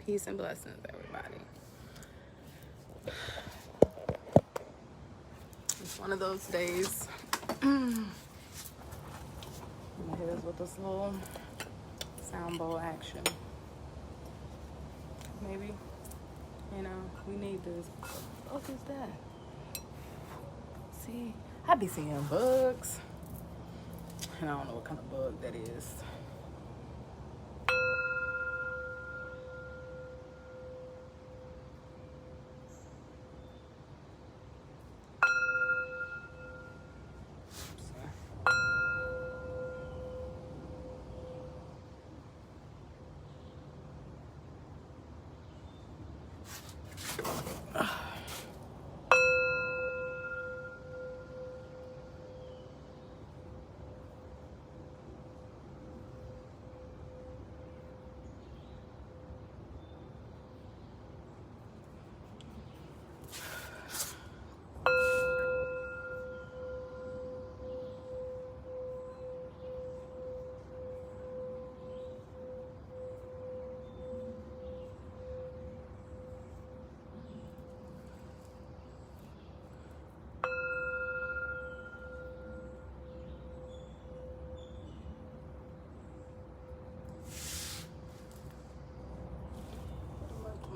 Peace and blessings, everybody. It's one of those days. I'm gonna hit us with this little sound bowl action. Maybe, we need this. What is that? See, I be seeing bugs, and I don't know what kind of bug that is.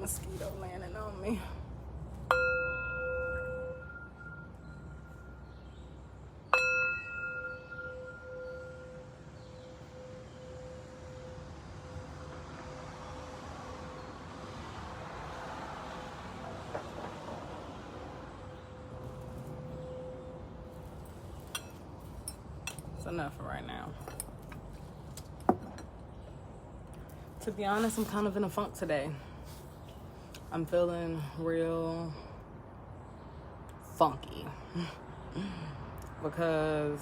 Mosquito landing on me. It's enough for right now. To be honest, I'm kind of in a funk today. I'm feeling real funky because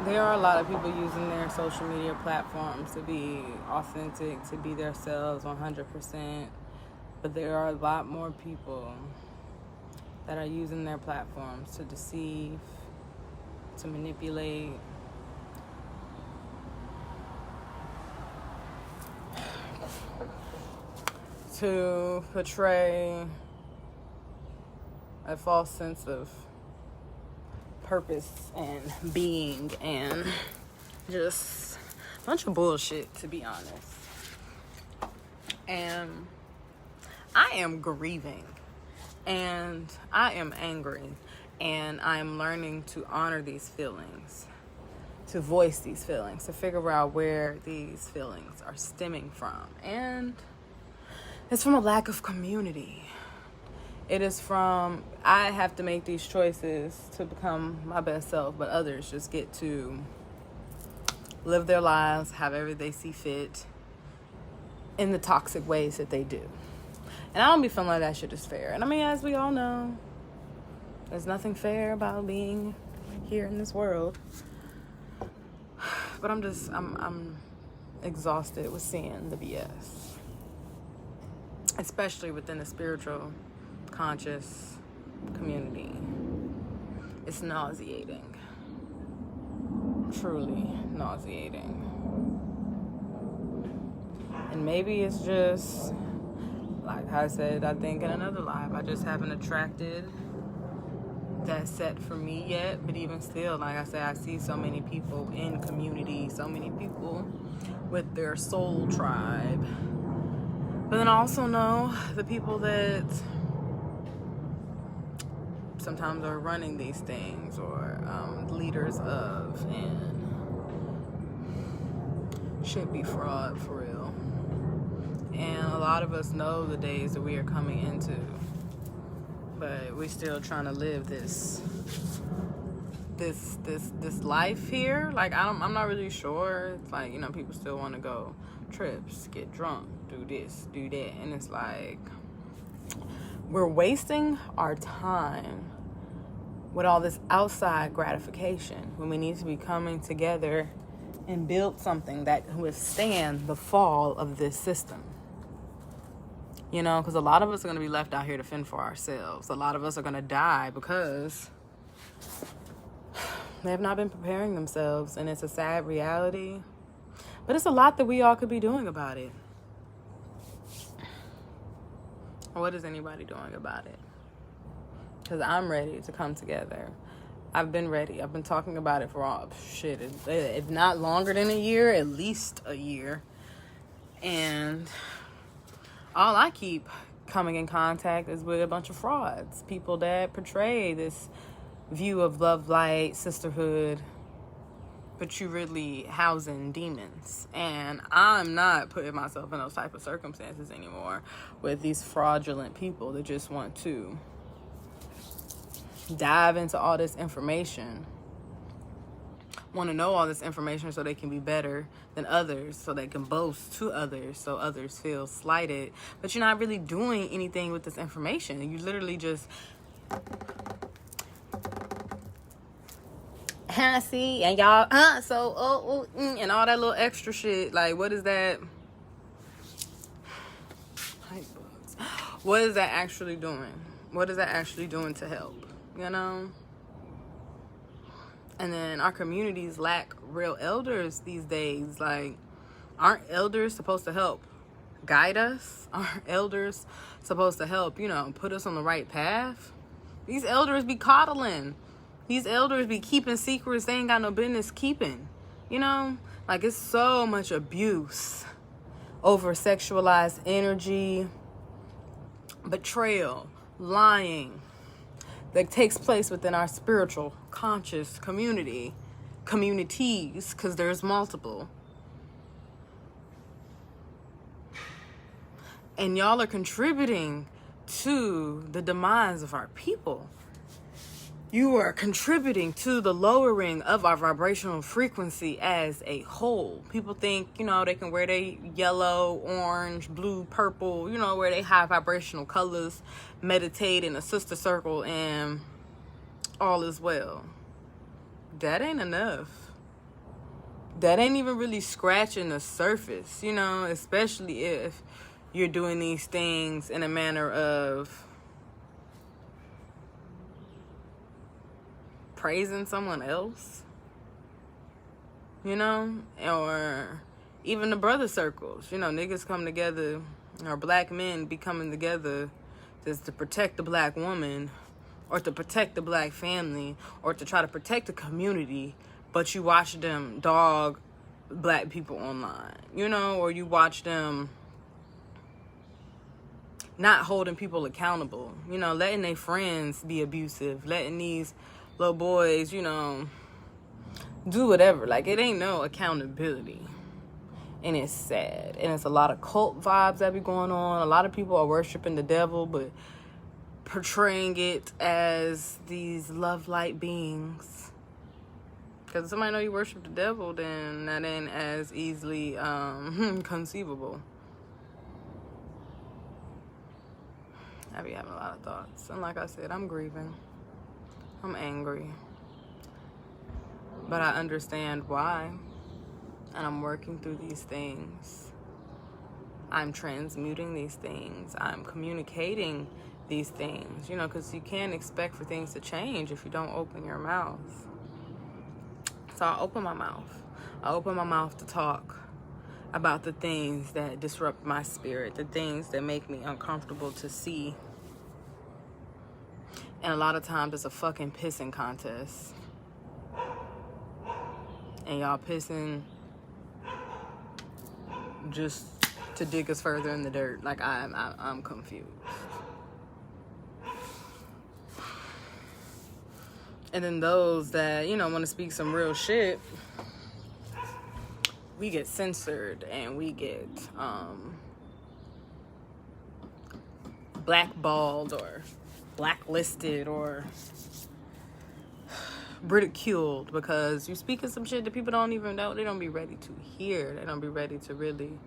there are a lot of people using their social media platforms to be authentic, to be themselves 100%, but there are a lot more people that are using their platforms to deceive, to manipulate, to portray a false sense of purpose and being and just a bunch of bullshit, to be honest. And I am grieving and I am angry and I'm learning to honor these feelings, to voice these feelings, to figure out where these feelings are stemming from. And it's from a lack of community. It is from, I have to make these choices to become my best self, but others just get to live their lives however they see fit in the toxic ways that they do. And I don't be feeling like that shit is fair. And I mean, as we all know, there's nothing fair about being here in this world. But I'm exhausted with seeing the BS. Especially within the spiritual, conscious community. It's nauseating. Truly nauseating. And maybe it's just, like I said, I think in another live, I just haven't attracted that set for me yet. But even still, like I said, I see so many people in community, so many people with their soul tribe. But then I also know the people that sometimes are running these things or leaders of, and should be fraud for real. And a lot of us know the days that we are coming into, but we're still trying to live this life here. Like I'm not really sure. It's like, people still want to go trips, get drunk, do this, do that, and it's like we're wasting our time with all this outside gratification when we need to be coming together and build something that can withstand the fall of this system. Because a lot of us are going to be left out here to fend for ourselves. A lot of us are going to die because they have not been preparing themselves, and it's a sad reality. But it's a lot that we all could be doing about it. What is anybody doing about it? Because I'm ready to come together. I've been ready. I've been talking about it for if not longer than a year, at least a year. And all I keep coming in contact is with a bunch of frauds. People that portray this view of love, light, sisterhood, but you really housing demons. And I'm not putting myself in those type of circumstances anymore with these fraudulent people that just want to dive into all this information, want to know all this information so they can be better than others, so they can boast to others, so others feel slighted. But you're not really doing anything with this information. You literally just see, and y'all and all that little extra shit. Like, what is that? What is that actually doing? What is that actually doing to help? You know? And then our communities lack real elders these days. Like, aren't elders supposed to help guide us? Aren't elders supposed to help, put us on the right path? These elders be coddling. These elders be keeping secrets they ain't got no business keeping. Like, it's so much abuse over sexualized energy, betrayal, lying that takes place within our spiritual, conscious communities, because there's multiple. And y'all are contributing to the demise of our people. You are contributing to the lowering of our vibrational frequency as a whole. People think, they can wear their yellow, orange, blue, purple, wear their high vibrational colors, meditate in a sister circle, and all is well. That ain't enough. That ain't even really scratching the surface, especially if you're doing these things in a manner of praising someone else, or even the brother circles, niggas come together, or black men be coming together just to protect the black woman, or to protect the black family, or to try to protect the community, but you watch them dog black people online, or you watch them not holding people accountable, letting their friends be abusive, letting these little boys, do whatever. Like, it ain't no accountability. And it's sad. And it's a lot of cult vibes that be going on. A lot of people are worshiping the devil, but portraying it as these love light beings. Because if somebody know you worship the devil, then that ain't as easily conceivable. I be having a lot of thoughts. And like I said, I'm grieving. I'm angry, but I understand why, and I'm working through these things. I'm transmuting these things. I'm communicating these things, because you can't expect for things to change if you don't open your mouth. So I open my mouth. I open my mouth to talk about the things that disrupt my spirit, the things that make me uncomfortable to see. And a lot of times it's a fucking pissing contest. And y'all pissing just to dig us further in the dirt. Like, I'm confused. And then those that, want to speak some real shit, we get censored and we get blackballed or blacklisted or ridiculed because you speaking some shit that people don't even know. They don't be ready to hear. They don't be ready to really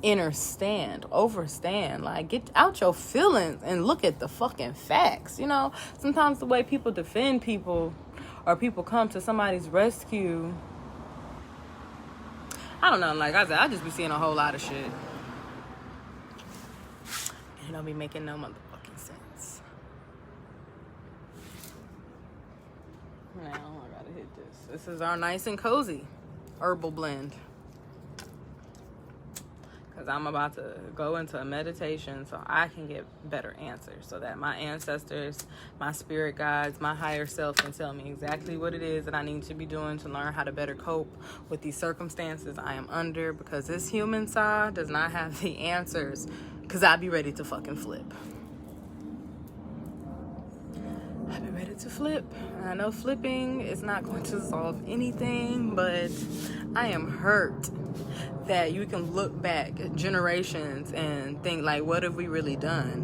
overstand. Like, get out your feelings and look at the fucking facts. Sometimes the way people defend people or people come to somebody's rescue, I don't know. Like I said, I just be seeing a whole lot of shit. And it don't be making no motherfucking sense. Now I gotta hit this. This is our nice and cozy herbal blend. Because I'm about to go into a meditation so I can get better answers. So that my ancestors, my spirit guides, my higher self can tell me exactly what it is that I need to be doing to learn how to better cope with these circumstances I am under. Because this human side does not have the answers. Because I'd be ready to fucking flip. I'd be ready to flip. And I know flipping is not going to solve anything, but I am hurt that you can look back at generations and think, like, what have we really done?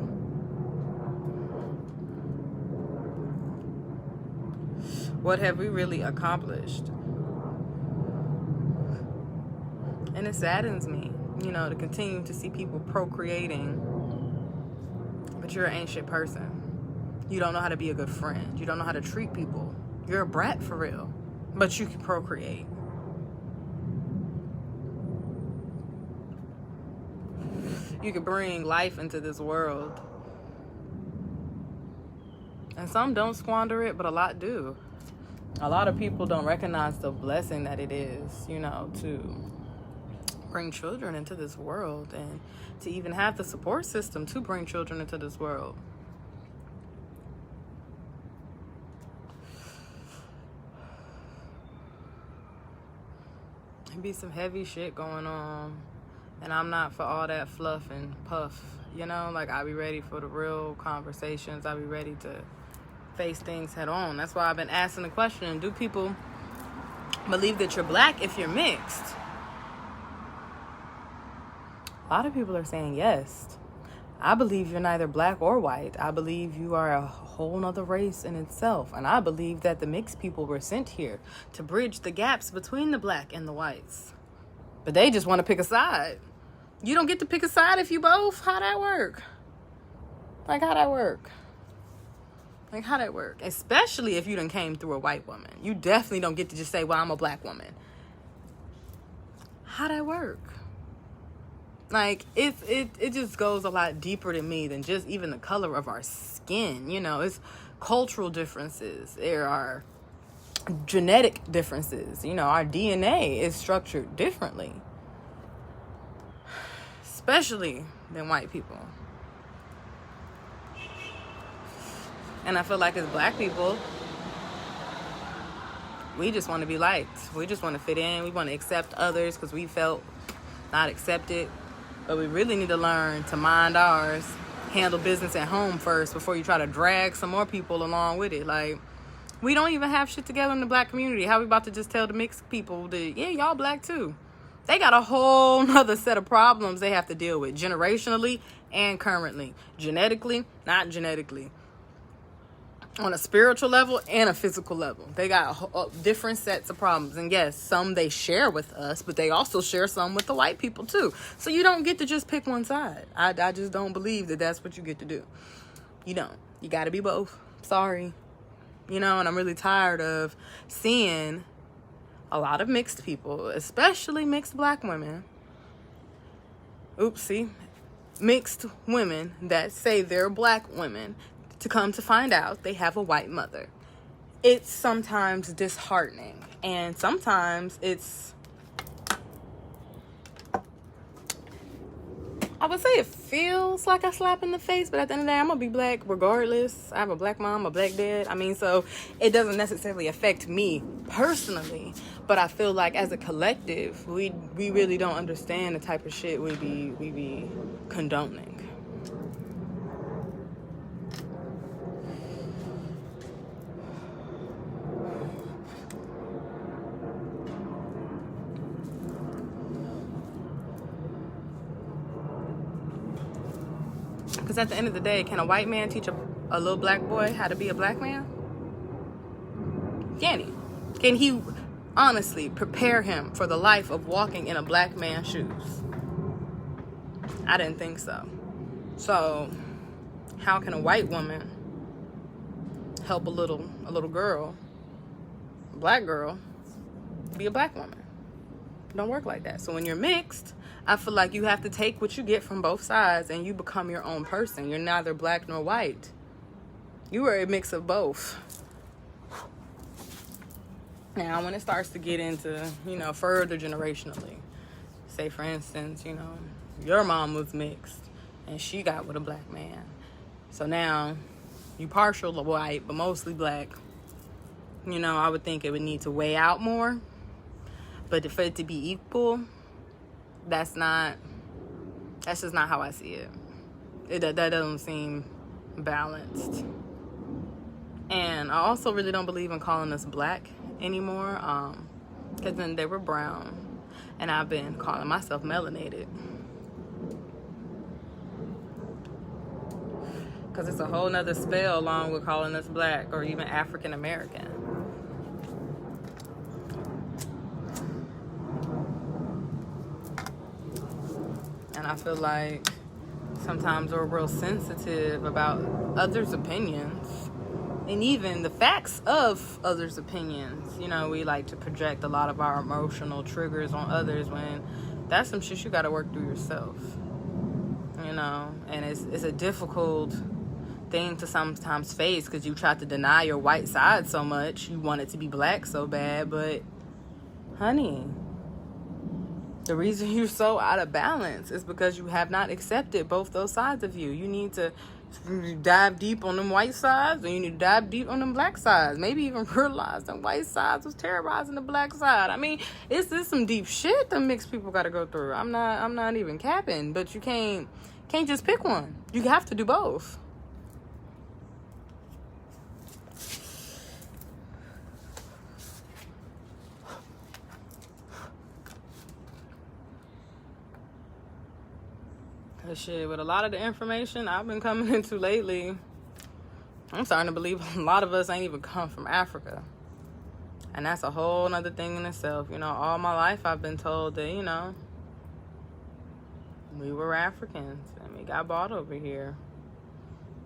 What have we really accomplished? And it saddens me, to continue to see people procreating, but you're an ancient person. You don't know how to be a good friend. You don't know how to treat people. You're a brat for real, but you can procreate. You could bring life into this world. And some don't squander it, but a lot do. A lot of people don't recognize the blessing that it is, to bring children into this world and to even have the support system to bring children into this world. There be some heavy shit going on. And I'm not for all that fluff and puff, I'll be ready for the real conversations. I'll be ready to face things head on. That's why I've been asking the question, do people believe that you're black if you're mixed? A lot of people are saying yes. I believe you're neither black or white. I believe you are a whole nother race in itself. And I believe that the mixed people were sent here to bridge the gaps between the black and the whites. But they just want to pick a side. You don't get to pick a side if you both. How'd that work? How'd that work? Especially if you done came through a white woman. You definitely don't get to just say, well, I'm a black woman. How'd that work? It just goes a lot deeper to me than just even the color of our skin. It's cultural differences. There are genetic differences. Our DNA is structured differently, especially than white people. And I feel like as black people, we just want to be liked. We just want to fit in. We want to accept others because we felt not accepted. But we really need to learn to mind ours, handle business at home first before you try to drag some more people along with it. We don't even have shit together in the black community. How we about to just tell the mixed people that, yeah, y'all black too? They got a whole nother set of problems they have to deal with generationally and currently. Genetically, not genetically. On a spiritual level and a physical level. They got different sets of problems. And yes, some they share with us, but they also share some with the white people too. So you don't get to just pick one side. I just don't believe that that's what you get to do. You don't. You got to be both. Sorry. And I'm really tired of seeing a lot of mixed people, especially mixed black women. Mixed women that say they're black women, to come to find out they have a white mother. It's sometimes disheartening, and sometimes I would say it feels like a slap in the face, but at the end of the day, I'm gonna be black regardless. I have a black mom, a black dad. So it doesn't necessarily affect me personally, but I feel like as a collective, we really don't understand the type of shit we be condoning. Because at the end of the day, can a white man teach a little black boy how to be a black man? Can he? Can he honestly prepare him for the life of walking in a black man's shoes? I didn't think so. So how can a white woman help a little girl, a black girl, be a black woman? It don't work like that. So when you're mixed, I feel like you have to take what you get from both sides and you become your own person. You're neither black nor white. You are a mix of both. Now, when it starts to get into, further generationally, say, for instance, your mom was mixed and she got with a black man. So now you partial white, but mostly black. I would think it would need to weigh out more. But for it to be equal, that's just not how I see it. That doesn't seem balanced. And I also really don't believe in calling us black anymore, because then they were brown, and I've been calling myself melanated, because it's a whole nother spell along with calling us black or even African American. And I feel like sometimes we're real sensitive about others' opinions. And even the facts of others' opinions. We like to project a lot of our emotional triggers on others when that's some shit you got to work through yourself. And it's a difficult thing to sometimes face, because you try to deny your white side so much. You want it to be black so bad, but honey, the reason you're so out of balance is because you have not accepted both those sides of you. You need to dive deep on them white sides, and you need to dive deep on them black sides. Maybe even realize them white sides was terrorizing the black side. I mean, it's some deep shit the mixed people got to go through. I'm not even capping, but you can't just pick one. You have to do both. Shit, with a lot of the information I've been coming into lately, I'm starting to believe a lot of us ain't even come from Africa. And that's a whole nother thing in itself. All my life I've been told that, we were Africans and we got bought over here.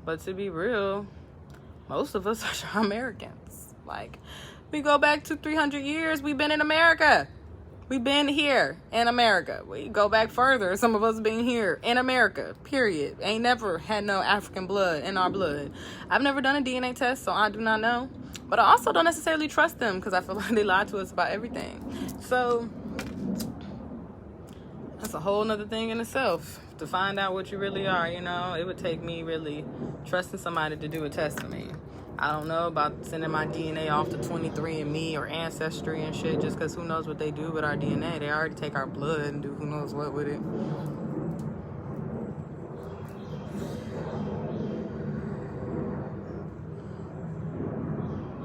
But to be real, most of us are Americans. Like, we go back 200-300 years, we've been in America. We've been here in America. We go back further. Some of us been here in America, period. Ain't never had no African blood in our blood. I've never done a DNA test, so I do not know. But I also don't necessarily trust them, because I feel like they lie to us about everything. So that's a whole nother thing in itself, to find out what you really are. It would take me really trusting somebody to do a test for me. I don't know about sending my DNA off to 23andMe or Ancestry and shit, just because who knows what they do with our DNA. They already take our blood and do who knows what with it.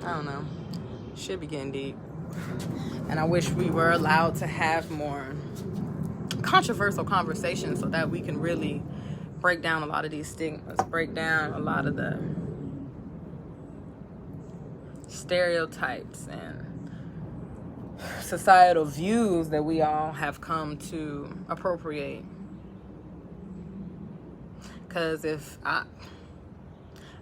I don't know. Shit be getting deep. And I wish we were allowed to have more controversial conversations so that we can really break down a lot of these stigmas, break down a lot of the stereotypes and societal views that we all have come to appropriate. Because if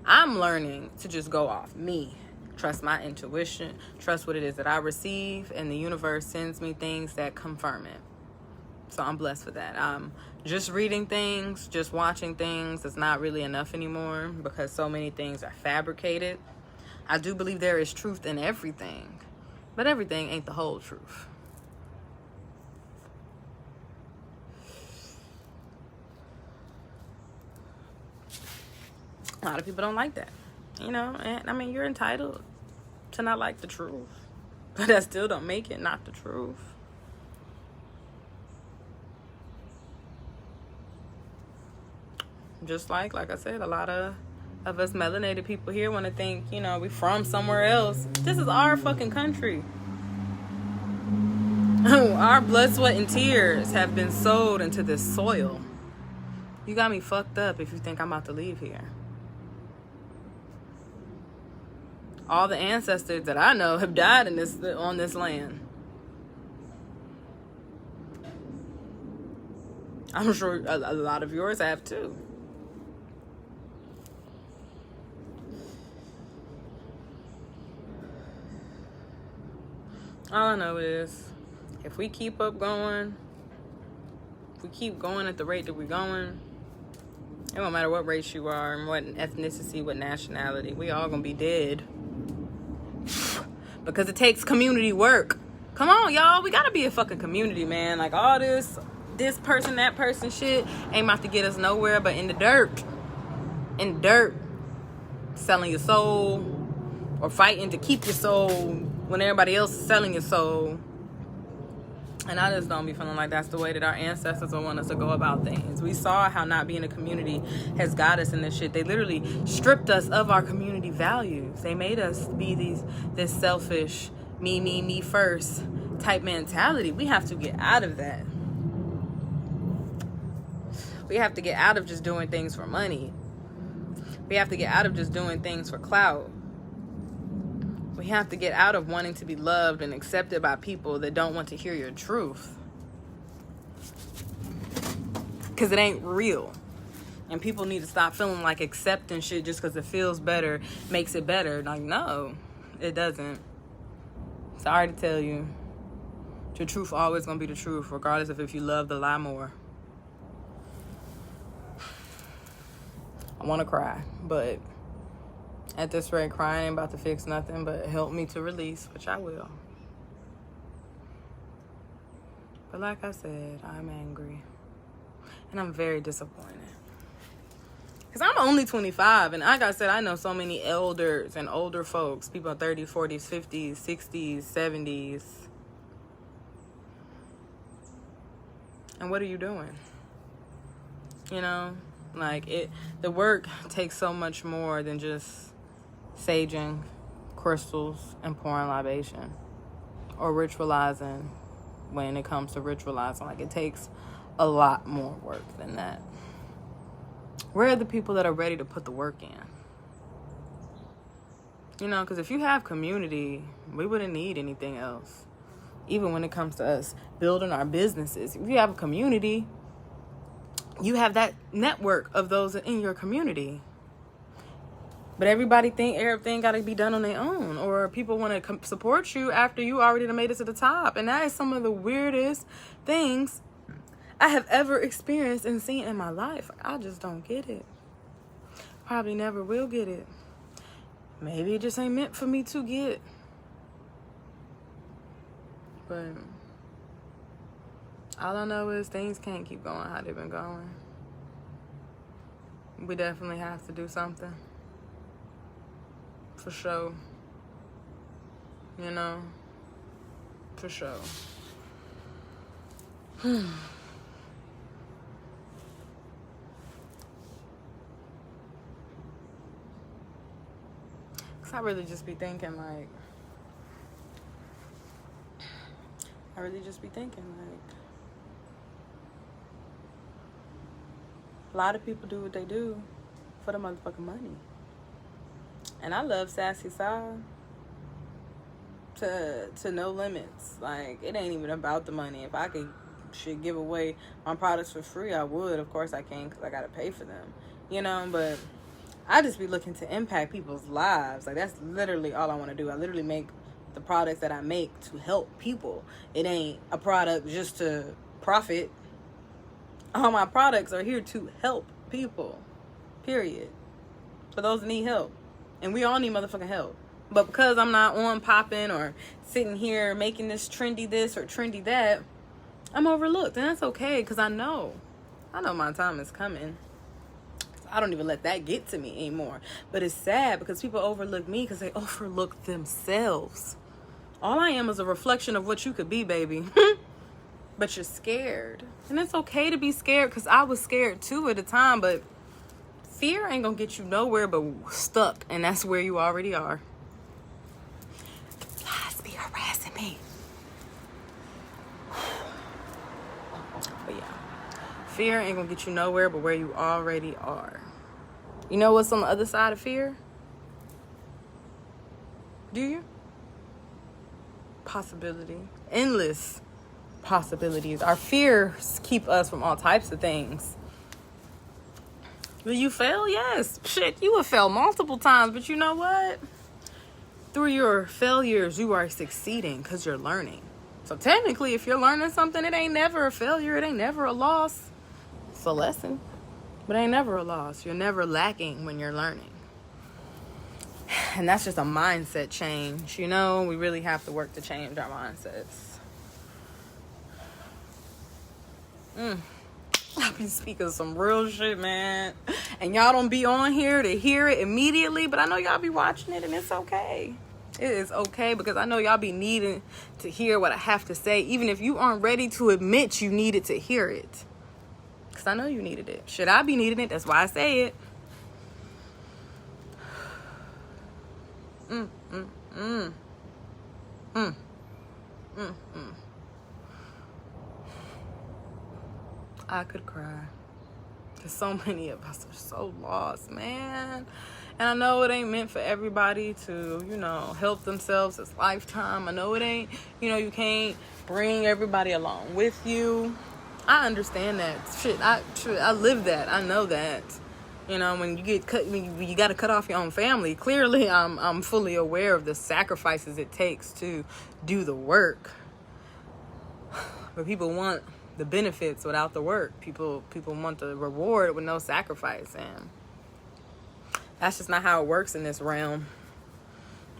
I'm learning to just go off me, trust my intuition, trust what it is that I receive, and the universe sends me things that confirm it. So I'm blessed with that. Just reading things, just watching things is not really enough anymore, because so many things are fabricated. I do believe there is truth in everything, but everything ain't the whole truth. A lot of people don't like that, and I mean, you're entitled to not like the truth, but that still don't make it not the truth. Just like I said, a lot of us melanated people here want to think, we from somewhere else. This is our fucking country. Our blood, sweat, and tears have been sowed into this soil. You got me fucked up if you think I'm about to leave here. All the ancestors that I know have died on this land. I'm sure a lot of yours have too. All I know is, if we keep up going, if we keep going at the rate that we're going, it don't matter what race you are and what ethnicity, what nationality, we all gonna be dead because it takes community work. Come on, y'all. We gotta be a fucking community, man. Like, all this person, that person shit ain't about to get us nowhere but in the dirt. In the dirt. Selling your soul, or fighting to keep your soul when everybody else is selling your soul. And I just don't be feeling like that's the way that our ancestors will want us to go about things. We saw how not being a community has got us in this shit. They literally stripped us of our community values. They made us be this selfish, me first type mentality. We have to get out of that. We have to get out of just doing things for money. We have to get out of just doing things for clout. We have to get out of wanting to be loved and accepted by people that don't want to hear your truth. Because it ain't real. And people need to stop feeling like accepting shit just because it feels better makes it better. Like, no, it doesn't. Sorry to tell you. Your truth always going to be the truth, regardless of if you love the lie more. I want to cry, but at this rate, crying ain't about to fix nothing but help me to release, which I will. But like I said, I'm angry. And I'm very disappointed. Because I'm only 25, and like I said, I know so many elders and older folks, people in 30s, 40s, 50s, 60s, 70s. And what are you doing? You know? Like, the work takes so much more than just saging, crystals, and pouring libation. Or ritualizing when it comes to ritualizing. Like, it takes a lot more work than that. Where are the people that are ready to put the work in? You know, because if you have community, we wouldn't need anything else. Even when it comes to us building our businesses. If you have a community, you have that network of those in your community. But everybody think everything got to be done on their own. Or people want to support you after you already made it to the top. And that is some of the weirdest things I have ever experienced and seen in my life. I just don't get it. Probably never will get it. Maybe it just ain't meant for me to get. But all I know is things can't keep going how they've been going. We definitely have to do something. For sure. You know? For sure. Because I really just be thinking like, a lot of people do what they do for the motherfucking money. And I love Sassy Side to no limits. Like, it ain't even about the money. If I could give away my products for free, I would. Of course I can, because I gotta pay for them. You know, but I just be looking to impact people's lives. Like, that's literally all I want to do. I literally make the products that I make to help people. It ain't a product just to profit. All my products are here to help people. Period. For those that need help. And we all need motherfucking help. But because I'm not on popping or sitting here making this trendy this or trendy that, I'm overlooked. And that's okay, because I know my time is coming. I don't even let that get to me anymore. But it's sad because people overlook me because they overlook themselves. All I am is a reflection of what you could be, baby. But you're scared. And it's okay to be scared, because I was scared too at the time. But fear ain't gonna get you nowhere but stuck. And that's where you already are. Lies be harassing me. But yeah. Fear ain't gonna get you nowhere but where you already are. You know what's on the other side of fear? Do you? Possibility. Endless possibilities. Our fears keep us from all types of things. Will you fail? Yes. Shit, you will fail multiple times, but you know what? Through your failures, you are succeeding because you're learning. So technically, if you're learning something, it ain't never a failure. It ain't never a loss. It's a lesson, but it ain't never a loss. You're never lacking when you're learning. And that's just a mindset change. You know, we really have to work to change our mindsets. I be speaking some real shit, man. And y'all don't be on here to hear it immediately, but I know y'all be watching it, and it's okay. It is okay, because I know y'all be needing to hear what I have to say, even if you aren't ready to admit you needed to hear it. Because I know you needed it. Should I be needing it? That's why I say it. I could cry. Because so many of us are so lost, man. And I know it ain't meant for everybody to, you know, help themselves this lifetime. I know it ain't, you know, you can't bring everybody along with you. I understand that. I live that. I know that. You know, when you get cut, when you got to cut off your own family. Clearly, I'm fully aware of the sacrifices it takes to do the work. But people want the benefits without the work. People want the reward with no sacrifice, and that's just not how it works in this realm.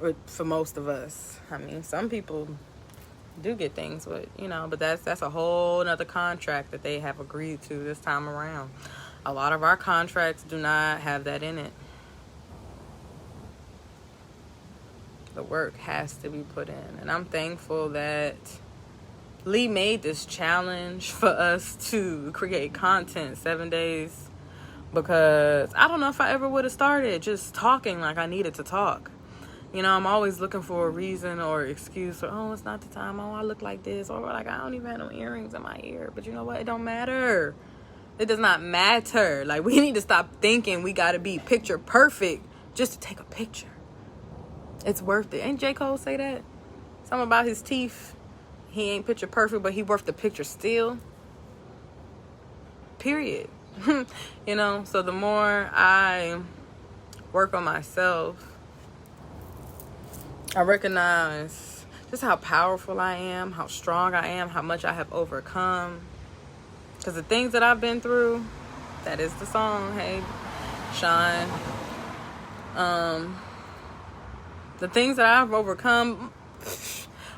Or for most of us. I mean, some people do get things, but you know, but that's a whole nother contract that they have agreed to this time around. A lot of our contracts do not have that in it. The work has to be put in. And I'm thankful that Lee made this challenge for us to create content 7 days, because I don't know if I ever would have started just talking like I needed to talk. You know, I'm always looking for a reason or excuse, or, oh, it's not the time, oh, I look like this, or like, I don't even have no earrings in my ear. But you know what? It don't matter. It does not matter. Like, we need to stop thinking we got to be picture perfect just to take a picture. It's worth it. Ain't J. Cole say that? Something about his teeth. He ain't picture perfect, but he worth the picture still. Period. You know, so the more I work on myself, I recognize just how powerful I am, how strong I am, how much I have overcome. Because the things that I've been through, that is the song, hey, Shine. The things that I've overcome,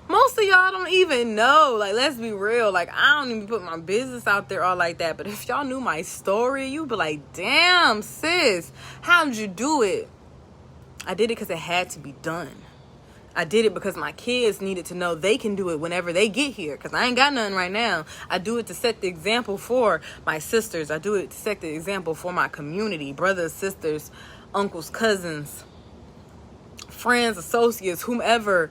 most of y'all don't even know. Like, let's be real. Like, I don't even put my business out there all like that. But if y'all knew my story, you'd be like, damn, sis, how did you do it? I did it because it had to be done. I did it because my kids needed to know they can do it whenever they get here. Because I ain't got none right now. I do it to set the example for my sisters. I do it to set the example for my community. Brothers, sisters, uncles, cousins, friends, associates, whomever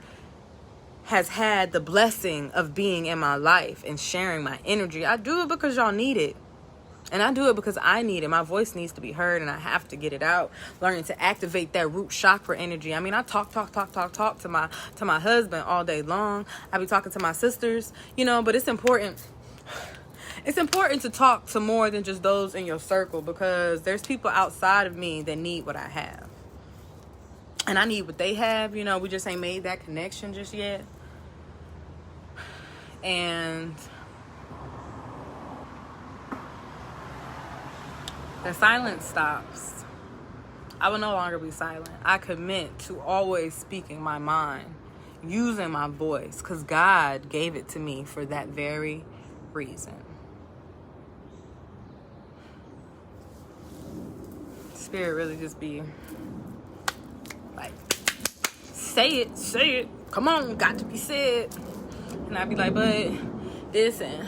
has had the blessing of being in my life and sharing my energy. I do it because y'all need it. And I do it because I need it. My voice needs to be heard, and I have to get it out. Learning to activate that root chakra energy. I mean, I talk to my husband all day long. I be talking to my sisters, you know, but it's important. It's important to talk to more than just those in your circle, because there's people outside of me that need what I have. And I need what they have, you know. We just ain't made that connection just yet. And the silence stops. I will no longer be silent. I commit to always speaking my mind, using my voice, because God gave it to me for that very reason. Spirit really just be like, say it. Come on, got to be said. And I'd be like, but this and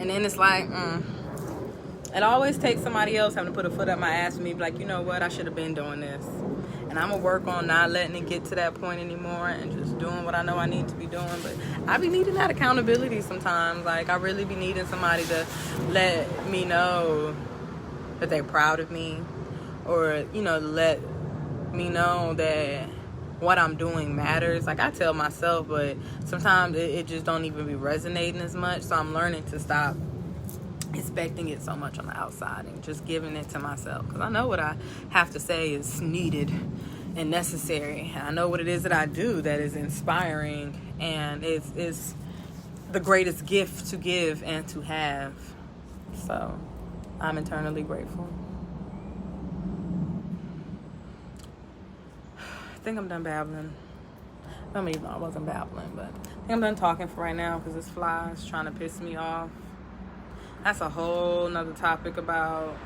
then it's like, It always takes somebody else having to put a foot up my ass for me, be like, you know what, I should have been doing this. And I'm going to work on not letting it get to that point anymore and just doing what I know I need to be doing. But I be needing that accountability sometimes. Like, I really be needing somebody to let me know that they're proud of me, or, you know, let me know that what I'm doing matters. Like, I tell myself, but sometimes it just don't even be resonating as much. So I'm learning to stop expecting it so much on the outside and just giving it to myself, because I know what I have to say is needed and necessary, and I know what it is that I do that is inspiring, and it's the greatest gift to give and to have. So I'm eternally grateful. think I'm done babbling. I don't even know I wasn't babbling, but I think I'm done talking for right now because this fly is trying to piss me off. That's a whole nother topic about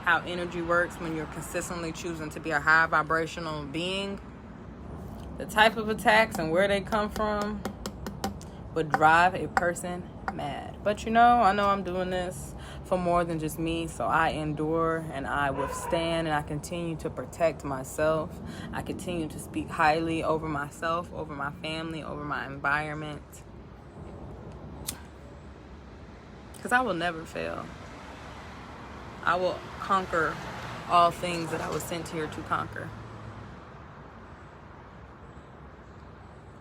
how energy works when you're consistently choosing to be a high vibrational being. The type of attacks and where they come from would drive a person mad. But I know I'm doing this for more than just me, so I endure and I withstand and I continue to protect myself. I continue to speak highly over myself, over my family, over my environment, because I will never fail. I will conquer all things that I was sent here to conquer.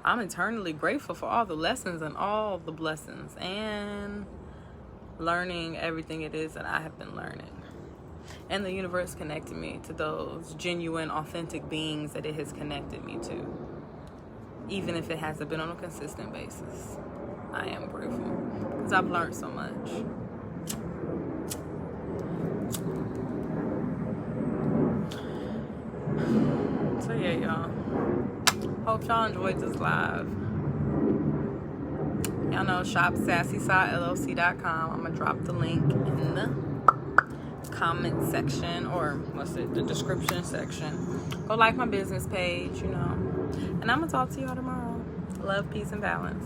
I'm eternally grateful for all the lessons and all the blessings and learning everything it is that I have been learning. And the universe connected me to those genuine, authentic beings that it has connected me to. Even if it hasn't been on a consistent basis. I am grateful because I've learned so much. So yeah, y'all. Hope y'all enjoyed this live. Y'all know, shop sassysidellc.com. I'm going to drop the link in the comment section, or the description section. Go like my business page, And I'm going to talk to y'all tomorrow. Love, peace, and balance.